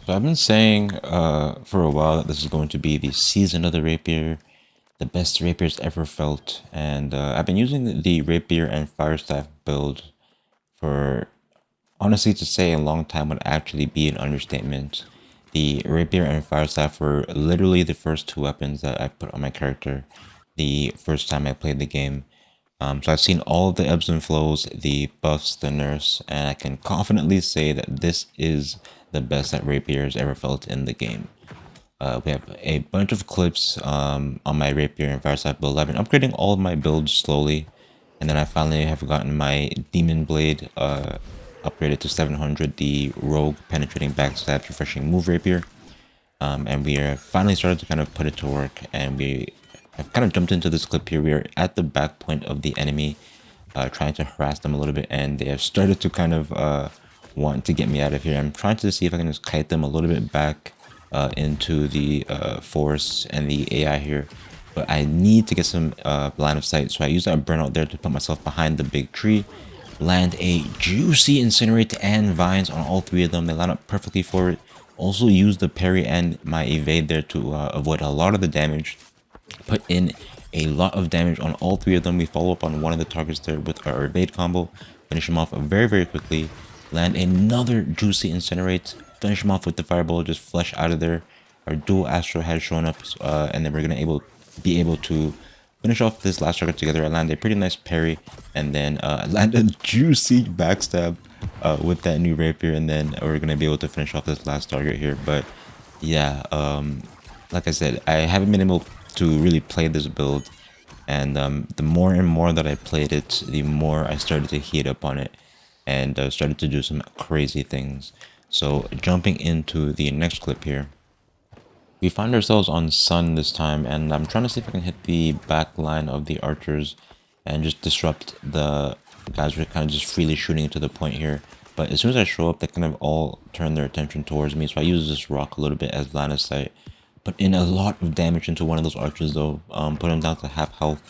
So I've been saying for a while that this is going to be the season of the rapier, the best rapiers ever felt, and I've been using the rapier and fire staff build for honestly to say a long time would actually be an understatement. The rapier and fire staff were literally the first two weapons that I put on my character the first time I played the game. So I've seen all of the ebbs and flows, the buffs, the nerfs, and I can confidently say that this is the best that Rapier has ever felt in the game. We have a bunch of clips on my Rapier and Fireside build. I've been upgrading all of my builds slowly, and then I finally have gotten my Demon Blade upgraded to 700, the Rogue Penetrating Backstab Refreshing Move Rapier. And we are finally started to kind of put it to work, and we have kind of jumped into this clip here. We are at the back point of the enemy, trying to harass them a little bit, and they have started to kind of want to get me out of here. I'm trying to see if I can just kite them a little bit back into the forest and the AI here, but I need to get some line of sight, so I use that burnout there to put myself behind the big tree, land a juicy incinerate and vines on all three of them. They line up perfectly for it. Also use the parry and my evade there to avoid a lot of the damage. Put in a lot of damage on all three of them. We follow up on one of the targets there with our evade combo. Finish him off very, very quickly. Land another juicy incinerate. Finish him off with the fireball. Just flush out of there. Our dual astro has shown up, and then we're gonna be able to finish off this last target together. I land a pretty nice parry, and then land a juicy backstab with that new rapier, and then we're gonna be able to finish off this last target here. But yeah, like I said, I haven't been able to really play this build, and the more and more that I played it, the more I started to heat up on it, and started to do some crazy things. So jumping into the next clip here, we find ourselves on Sun this time, and I'm trying to see if I can hit the back line of the archers and just disrupt the guys who are kind of just freely shooting into the point here. But as soon as I show up, they kind of all turn their attention towards me, so I use this rock a little bit as line of sight. Put in a lot of damage into one of those archers though, put him down to half health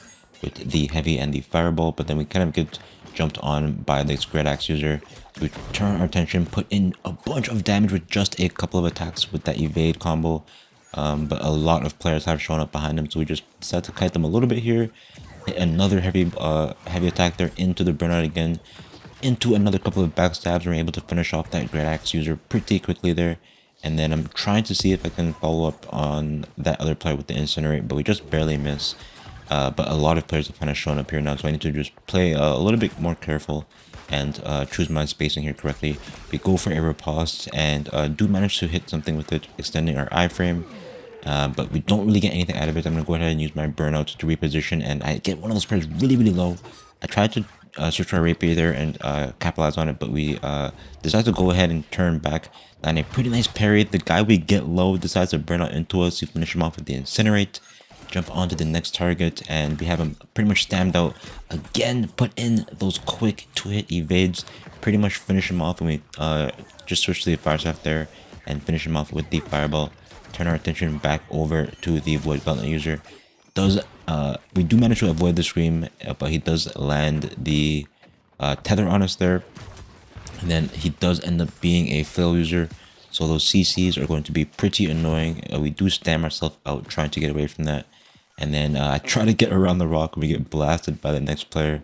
with the heavy and the fireball, but then we kind of get jumped on by this great axe user. So we turn our attention, put in a bunch of damage with just a couple of attacks with that evade combo. But a lot of players have shown up behind him, so we just decided to kite them a little bit here. Hit another heavy attack there into the burnout again, into another couple of backstabs. We're able to finish off that great axe user pretty quickly there. And then I'm trying to see if I can follow up on that other player with the incinerate, but we just barely miss. But a lot of players have kind of shown up here now, so I need to just play a little bit more careful and choose my spacing here correctly. We go for a riposte and do manage to hit something with it, extending our iframe. But we don't really get anything out of it. I'm going to go ahead and use my burnout to reposition, and I get one of those players really, really low. I tried to switch our rapier there and capitalize on it, but we decide to go ahead and turn back, land a pretty nice parry. The guy we get low decides to burn out into us. We finish him off with the incinerate, jump on to the next target, and we have him pretty much stamped out. Again, put in those quick 2-hit evades, pretty much finish him off, and we just switch to the fire staff there and finish him off with the fireball. Turn our attention back over to the Void Gauntlet user. We do manage to avoid the scream, but he does land the tether on us there, and then he does end up being a flail user, so those CCs are going to be pretty annoying. We do stam ourselves out trying to get away from that, and then I try to get around the rock and we get blasted by the next player.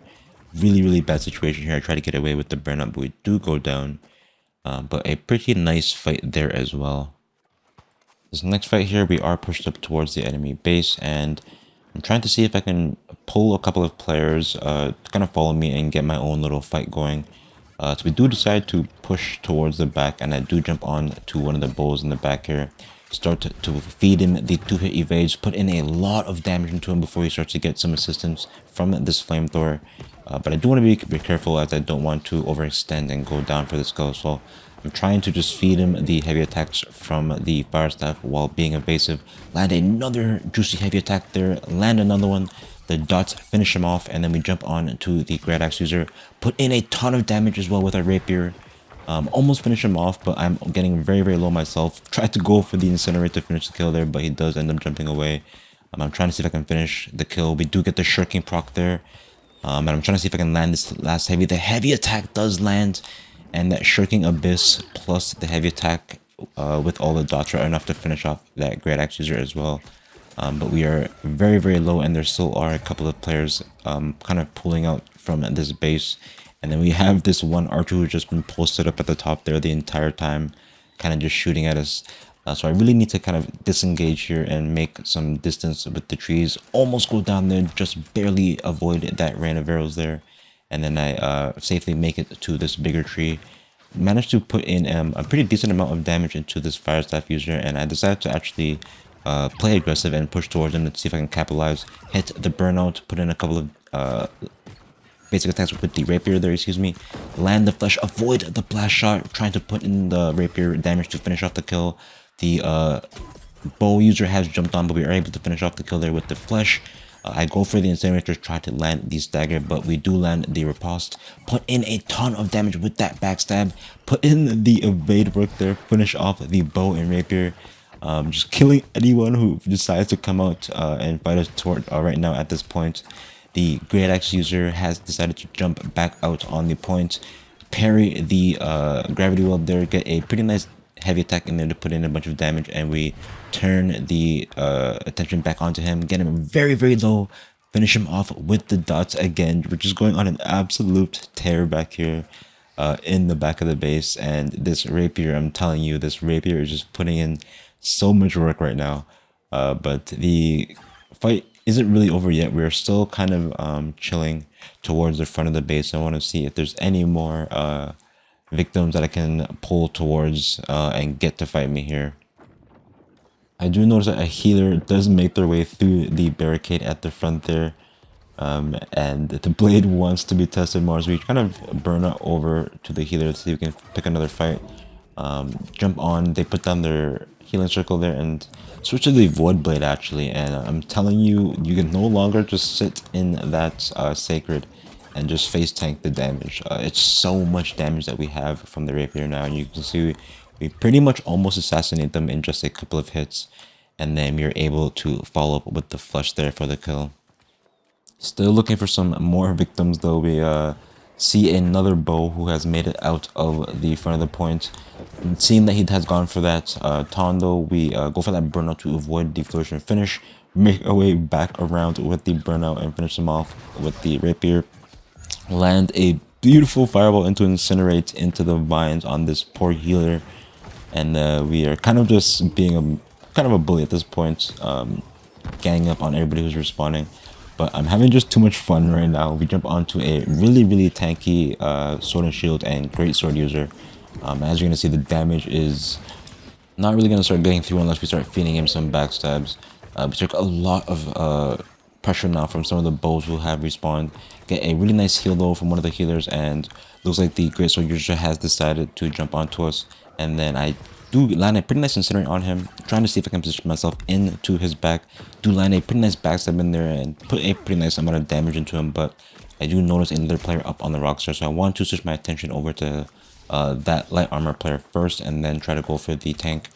Really, really bad situation here. I try to get away with the burnout, but we do go down. But a pretty nice fight there as well. This next fight here, we are pushed up towards the enemy base, and I'm trying to see if I can pull a couple of players to kind of follow me and get my own little fight going. So we do decide to push towards the back, and I do jump on to one of the bulls in the back here. Start to feed him the 2-hit evades, put in a lot of damage into him before he starts to get some assistance from this flamethrower. But I do want to be careful, as I don't want to overextend and go down for this kill. So I'm trying to just feed him the heavy attacks from the fire staff while being evasive. Land another juicy heavy attack there, land another one. The dots finish him off, and then we jump on to the great axe user. Put in a ton of damage as well with our rapier. Almost finish him off, but I'm getting very, very low myself. Tried to go for the incinerate to finish the kill there, but he does end up jumping away. I'm trying to see if I can finish the kill. We do get the shirking proc there. And I'm trying to see if I can land this last heavy. The heavy attack does land, and that shirking abyss plus the heavy attack with all the dots are enough to finish off that Great Axe user as well. But we are very, very low, and there still are a couple of players kind of pulling out from this base. And then we have this one archer who's just been posted up at the top there the entire time, kind of just shooting at us. So I really need to kind of disengage here and make some distance with the trees. Almost go down there, just barely avoid that rain of arrows there. And then I safely make it to this bigger tree. Managed to put in a pretty decent amount of damage into this fire staff user, and I decided to actually play aggressive and push towards him to see if I can capitalize, hit the burnout, put in a couple of basic attacks with the rapier there, excuse me, land the flesh, avoid the blast shot, trying to put in the rapier damage to finish off the kill. The bow user has jumped on, but we are able to finish off the kill there with the flesh. I go for the incinerator, try to land the stagger, but we do land the riposte. Put in a ton of damage with that backstab. Put in the evade work there, finish off the bow and rapier. Just killing anyone who decides to come out and fight us toward right now at this point. The Great Axe user has decided to jump back out on the point, parry the gravity weld there, get a pretty nice heavy attack in there to put in a bunch of damage, and we turn the attention back onto him, get him very, very low, finish him off with the dots again. We're just going on an absolute tear back here in the back of the base, and this rapier, I'm telling you, this rapier is just putting in so much work right now. But the fight isn't really over yet. We're still kind of chilling towards the front of the base. I want to see if there's any more victims that I can pull towards and get to fight me here. I do notice that a healer does make their way through the barricade at the front there, and the blade wants to be tested more, so we kind of burn it over to the healer to see if we can pick another fight. Jump on, they put down their healing circle there and switch to the void blade actually, and I'm telling you, you can no longer just sit in that sacred and just face tank the damage. It's so much damage that we have from the rapier now, and you can see we pretty much almost assassinate them in just a couple of hits, and then we're able to follow up with the flush there for the kill. Still looking for some more victims though. We see another bow who has made it out of the front of the point. Seeing that he has gone for that Tondo, we go for that burnout to avoid the flourishing finish, make our way back around with the burnout and finish him off with the rapier. Land a beautiful fireball into incinerate into the vines on this poor healer, and we are kind of just being a bully at this point, ganging up on everybody who's respawning. But I'm having just too much fun right now. We jump onto a really, really tanky sword and shield and great sword user. As you're gonna see, the damage is not really gonna start getting through unless we start feeding him some backstabs. We took a lot of pressure now from some of the bows who have respawned. Get a really nice heal though from one of the healers, and looks like the great sword user has decided to jump onto us. And then I do land a pretty nice incinerate on him, trying to see if I can position myself into his back. Do land a pretty nice backstab in there and put a pretty nice amount of damage into him, but I do notice another player up on the rocks there, so I want to switch my attention over to that light armor player first, and then try to go for the tank.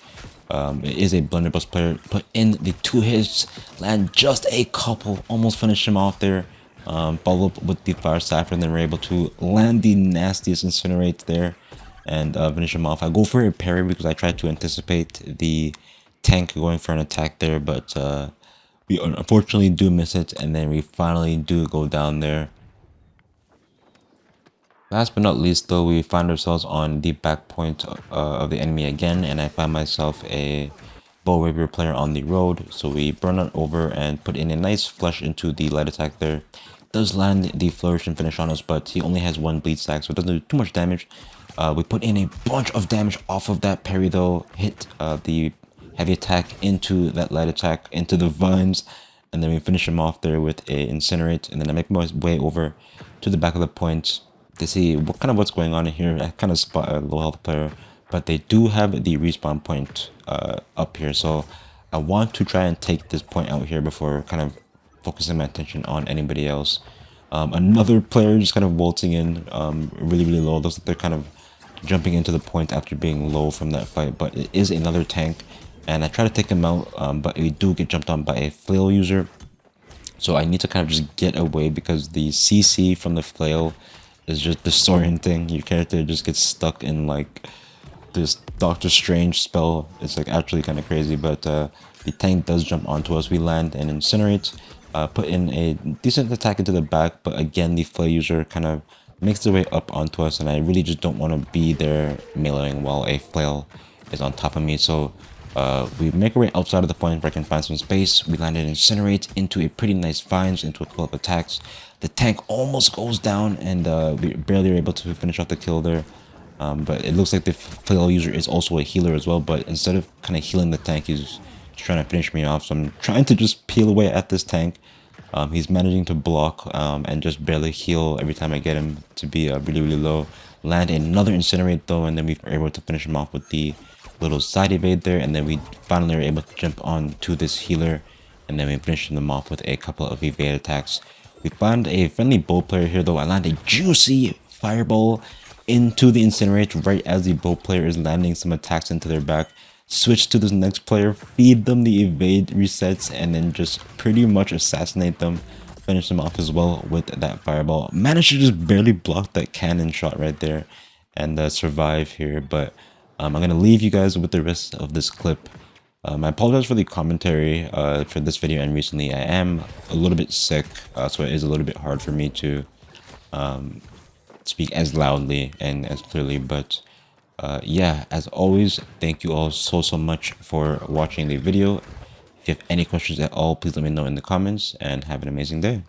It is a blunderbuss player. Put in the 2 hits, land just a couple, almost finish him off there. Follow up with the fire staff, and then we're able to land the nastiest incinerate there and finish him off. I go for a parry because I tried to anticipate the tank going for an attack there, but we unfortunately do miss it, and then we finally do go down there. Last but not least though, we find ourselves on the back point of the enemy again, and I find myself a bow rapier player on the road, so we burn it over and put in a nice flush into the light attack there. Does land the flourish and finish on us, but he only has 1 bleed stack, so it doesn't do too much damage. We put in a bunch of damage off of that parry though, hit the heavy attack into that light attack, into the vines, and then we finish him off there with a incinerate, and then I make my way over to the back of the point to see what's going on in here. I kind of spot a low health player, but they do have the respawn point up here, so I want to try and take this point out here before kind of focusing my attention on anybody else. Another player just kind of waltzing in really, really low. Looks like they're kind of jumping into the point after being low from that fight, but it is another tank, and I try to take him out, but we do get jumped on by a flail user, so I need to kind of just get away because the CC from the flail is just disorienting. Your character just gets stuck in like this Doctor Strange spell. It's like actually kind of crazy, but the tank does jump onto us. We land and incinerate, put in a decent attack into the back, but again, the flail user kind of makes their way up onto us, and I really just don't want to be there meleeing while a flail is on top of me. So we make our way outside of the point where I can find some space. We land and incinerate into a pretty nice vines, into a couple of attacks. The tank almost goes down, and we barely are able to finish off the kill there. But it looks like the flail user is also a healer as well, but instead of kind of healing the tank, he's just trying to finish me off. So I'm trying to just peel away at this tank. He's managing to block and just barely heal every time I get him to be really, really low. Land another incinerate though, and then we were able to finish him off with the little side evade there, and then we finally were able to jump on to this healer, and then we finished them off with a couple of evade attacks. We found a friendly bow player here though. I land a juicy fireball into the incinerate right as the bow player is landing some attacks into their back. Switch to this next player, feed them the evade resets, and then just pretty much assassinate them. Finish them off as well with that fireball. Managed to just barely block that cannon shot right there and survive here. But I'm going to leave you guys with the rest of this clip. I apologize for the commentary for this video, and recently I am a little bit sick, so it is a little bit hard for me to speak as loudly and as clearly, but yeah, as always, thank you all so much for watching the video. If you have any questions at all, please let me know in the comments, and have an amazing day.